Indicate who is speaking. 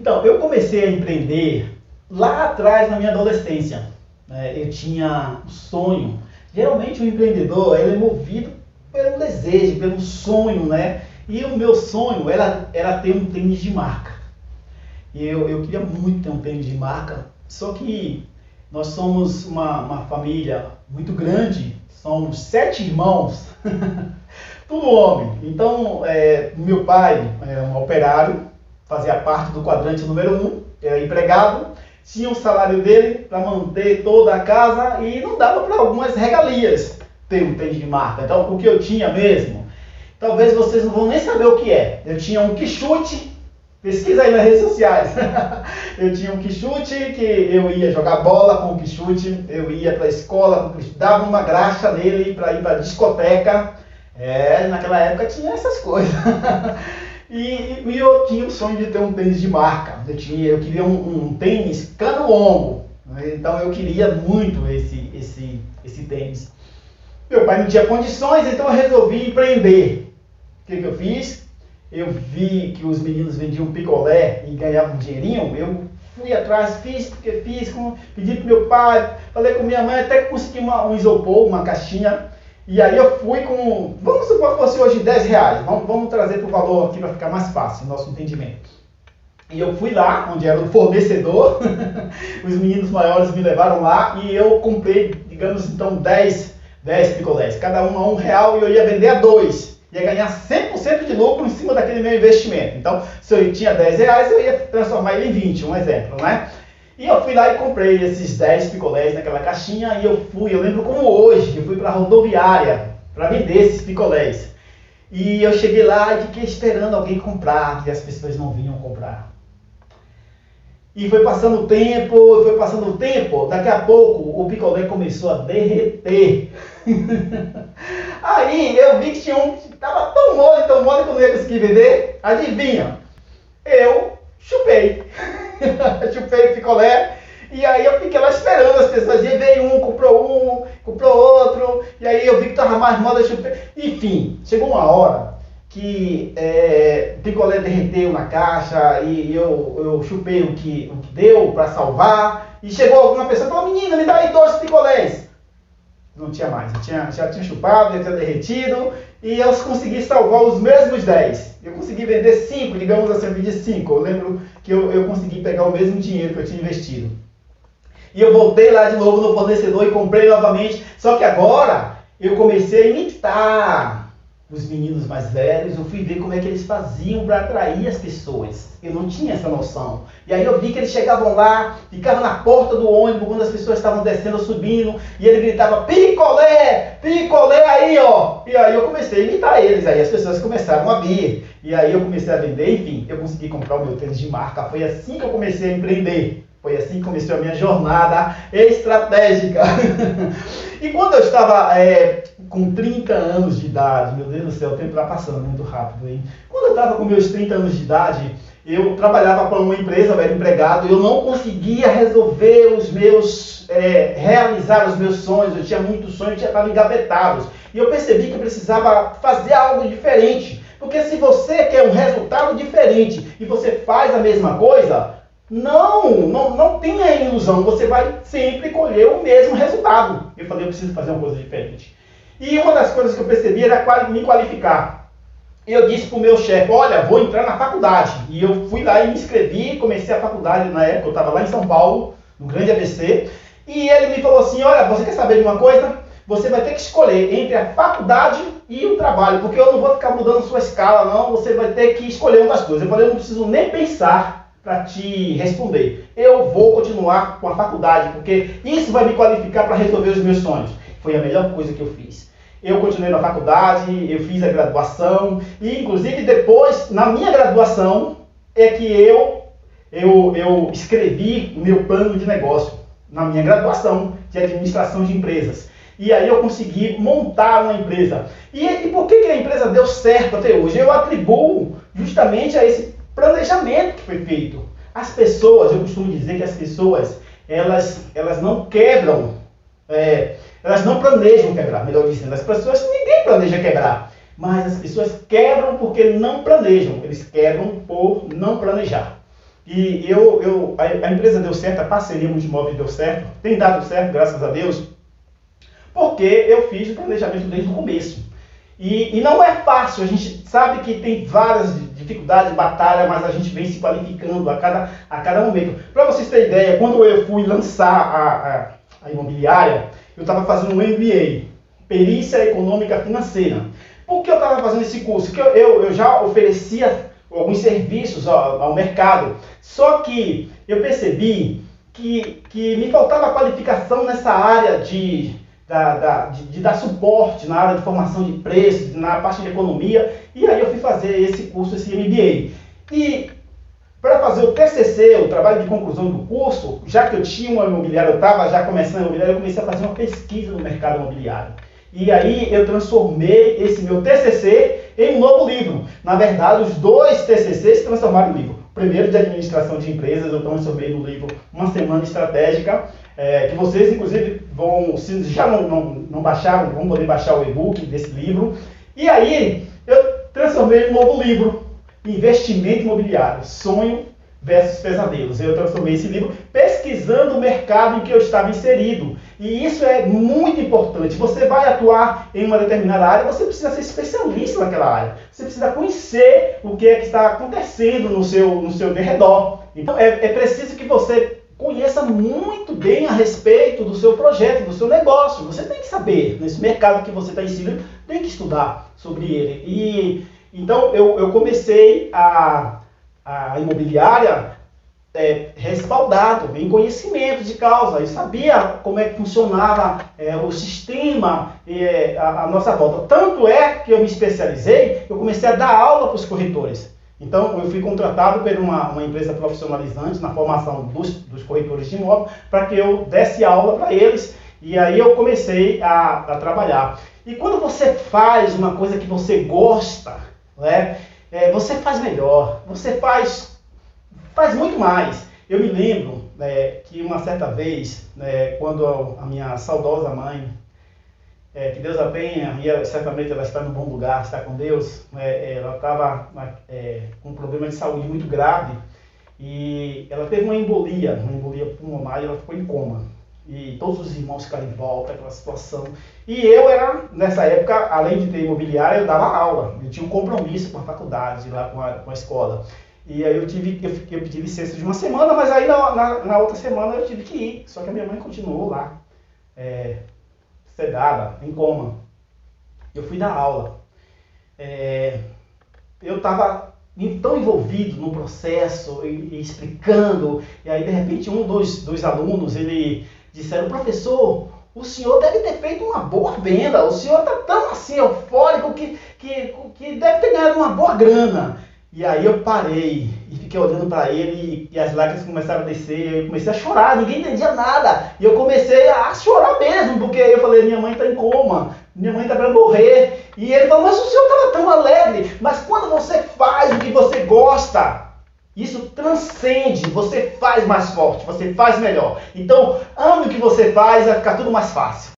Speaker 1: Então, eu comecei a empreender lá atrás na minha adolescência. Eu tinha um sonho. Geralmente o empreendedor ele é movido pelo desejo, pelo sonho, né? E o meu sonho era ter um tênis de marca. E eu queria muito ter um tênis de marca, só que nós somos uma família muito grande, somos 7 irmãos, tudo homem. Então, meu pai é um operário, fazia parte do quadrante número 1, era empregado, tinha o salário dele para manter toda a casa e não dava para algumas regalias ter um tênis de marca. Então, o que eu tinha mesmo, talvez vocês não vão nem saber o que é. Eu tinha um quichute, pesquisa aí nas redes sociais. Eu tinha um quichute que eu ia jogar bola com o quichute, eu ia para a escola, dava uma graxa nele para ir para a discoteca. Naquela época tinha essas coisas. E eu tinha o sonho de ter um tênis de marca. Eu queria um tênis cano longo. Então eu queria muito esse tênis. Meu pai não tinha condições, então eu resolvi empreender. O que eu fiz? Eu vi que os meninos vendiam picolé e ganhavam um dinheirinho. Eu fui atrás, pedi pro meu pai, falei com minha mãe, até que consegui um isopor, uma caixinha. E aí eu fui com, vamos supor que fosse hoje R$10, vamos trazer para o valor aqui para ficar mais fácil o nosso entendimento. E eu fui lá, onde era o fornecedor, os meninos maiores me levaram lá e eu comprei, digamos então, 10 picolés, cada um a R$1 e eu ia vender a 2. Ia ganhar 100% de lucro em cima daquele meu investimento. Então, se eu tinha R$10, eu ia transformar ele em 20, um exemplo, né? E eu fui lá e comprei esses 10 picolés naquela caixinha e eu lembro como hoje, eu fui para a rodoviária para vender esses picolés. E eu cheguei lá e fiquei esperando alguém comprar, e as pessoas não vinham comprar. E foi passando o tempo, daqui a pouco o picolé começou a derreter. Aí eu vi que tinha um que estava tão mole que eu não ia conseguir vender. Adivinha? Eu chupei. Chupei o picolé. E aí eu fiquei lá esperando as pessoas. E veio um, comprou outro. E aí eu vi que estava mais moda, eu chupei. Enfim, chegou uma hora que o picolé derreteu na caixa e eu chupei o que deu para salvar. E chegou alguma pessoa e falou: menina, me dá aí 2 picolés. Não tinha mais, já tinha chupado, já tinha derretido, e eu consegui salvar os mesmos 10. Eu consegui vender 5, digamos assim, eu vendi 5. Eu lembro que eu consegui pegar o mesmo dinheiro que eu tinha investido. E eu voltei lá de novo no fornecedor e comprei novamente, só que agora eu comecei a imitar os meninos mais velhos, eu fui ver como é que eles faziam para atrair as pessoas. Eu não tinha essa noção. E aí eu vi que eles chegavam lá, ficavam na porta do ônibus quando as pessoas estavam descendo ou subindo, e ele gritava: picolé, picolé aí, ó. E aí eu comecei a imitar eles, aí as pessoas começaram a vir. E aí eu comecei a vender, enfim, eu consegui comprar o meu tênis de marca. Foi assim que eu comecei a empreender. Foi assim que começou a minha jornada estratégica. E quando eu estava com 30 anos de idade, meu Deus do céu, o tempo está passando muito rápido, hein? Quando eu estava com meus 30 anos de idade, eu trabalhava para uma empresa, eu era empregado, eu não conseguia resolver realizar os meus sonhos, eu tinha muitos sonhos, eu estava engavetados. E eu percebi que eu precisava fazer algo diferente. Porque se você quer um resultado diferente e você faz a mesma coisa, não tenha ilusão, você vai sempre colher o mesmo resultado. Eu falei: eu preciso fazer uma coisa diferente. E uma das coisas que eu percebi era me qualificar. Eu disse para o meu chefe: olha, vou entrar na faculdade. E eu fui lá e me inscrevi, comecei a faculdade na época, eu estava lá em São Paulo, no grande ABC. E ele me falou assim: olha, você quer saber de uma coisa? Você vai ter que escolher entre a faculdade e o trabalho, porque eu não vou ficar mudando sua escala, não. Você vai ter que escolher uma das duas. Eu falei: eu não preciso nem pensar para te responder. Eu vou continuar com a faculdade, porque isso vai me qualificar para resolver os meus sonhos. Foi a melhor coisa que eu fiz. Eu continuei na faculdade, eu fiz a graduação, e inclusive depois, na minha graduação, é que eu escrevi o meu plano de negócio, na minha graduação de administração de empresas. E aí eu consegui montar uma empresa. E por que a empresa deu certo até hoje? Eu atribuo justamente a esse planejamento que foi feito. As pessoas, eu costumo dizer que as pessoas, elas não quebram, elas não planejam quebrar, melhor dizendo. As pessoas, ninguém planeja quebrar, mas as pessoas quebram porque não planejam, eles quebram por não planejar. a empresa deu certo, a parceria Multimóvel deu certo, tem dado certo, graças a Deus, porque eu fiz o planejamento desde o começo. E não é fácil, a gente sabe que tem várias dificuldades, batalha, mas a gente vem se qualificando a cada momento. Para vocês terem ideia, quando eu fui lançar a imobiliária, eu estava fazendo um MBA, Perícia Econômica Financeira. Por que eu estava fazendo esse curso? Porque eu já oferecia alguns serviços ao mercado, só que eu percebi que me faltava qualificação nessa área de dar suporte na área de formação de preços, na parte de economia, e aí eu fui fazer esse curso, esse MBA. E para fazer o TCC, o trabalho de conclusão do curso, já que eu tinha uma imobiliária, eu estava já começando a imobiliária, eu comecei a fazer uma pesquisa no mercado imobiliário. E aí eu transformei esse meu TCC em um novo livro. Na verdade, os dois TCCs se transformaram em livro. O primeiro de administração de empresas, eu transformei no livro Uma Semana Estratégica, que vocês, inclusive, se já não baixaram, vão poder baixar o e-book desse livro. E aí, eu transformei em um novo livro, Investimento Imobiliário, Sonho versus Pesadelos. Eu transformei esse livro pesquisando o mercado em que eu estava inserido. E isso é muito importante. Você vai atuar em uma determinada área, você precisa ser especialista naquela área. Você precisa conhecer o que é que está acontecendo no seu derredor. Então, é preciso que você conheça muito bem a respeito do seu projeto, do seu negócio. Você tem que saber, nesse mercado que você está inserido, tem que estudar sobre ele. Então, eu comecei a imobiliária respaldado em conhecimento de causa. Eu sabia como é que funcionava o sistema a nossa volta. Tanto é que eu me especializei, eu comecei a dar aula para os corretores. Então, eu fui contratado por uma empresa profissionalizante na formação dos corretores de imóvel para que eu desse aula para eles. E aí eu comecei a trabalhar. E quando você faz uma coisa que você gosta, né, você faz melhor, você faz muito mais. Eu me lembro que uma certa vez, quando a minha saudosa mãe, que Deus a tenha, e certamente ela está no bom lugar, está com Deus, ela estava com um problema de saúde muito grave e ela teve uma embolia pulmonar e ela ficou em coma. E todos os irmãos ficaram em volta, aquela situação. E eu era, nessa época, além de ter imobiliária, eu dava aula. Eu tinha um compromisso com a faculdade, lá com a escola. E aí eu pedi licença de uma semana, mas aí na outra semana eu tive que ir. Só que a minha mãe continuou lá, sedada, em coma. Eu fui dar aula. Eu estava tão envolvido no processo, e explicando, e aí de repente um dos alunos, ele disseram: professor, o senhor deve ter feito uma boa venda, o senhor está tão assim eufórico que deve ter ganhado uma boa grana. E aí eu parei e fiquei olhando para ele e as lágrimas começaram a descer, eu comecei a chorar, ninguém entendia nada. E eu comecei a chorar mesmo, porque eu falei: minha mãe está em coma, minha mãe está para morrer. E ele falou: mas o senhor estava tão alegre. Mas quando você faz o que você gosta, isso transcende, você faz mais forte, você faz melhor. Então, ame o que você faz, vai ficar tudo mais fácil.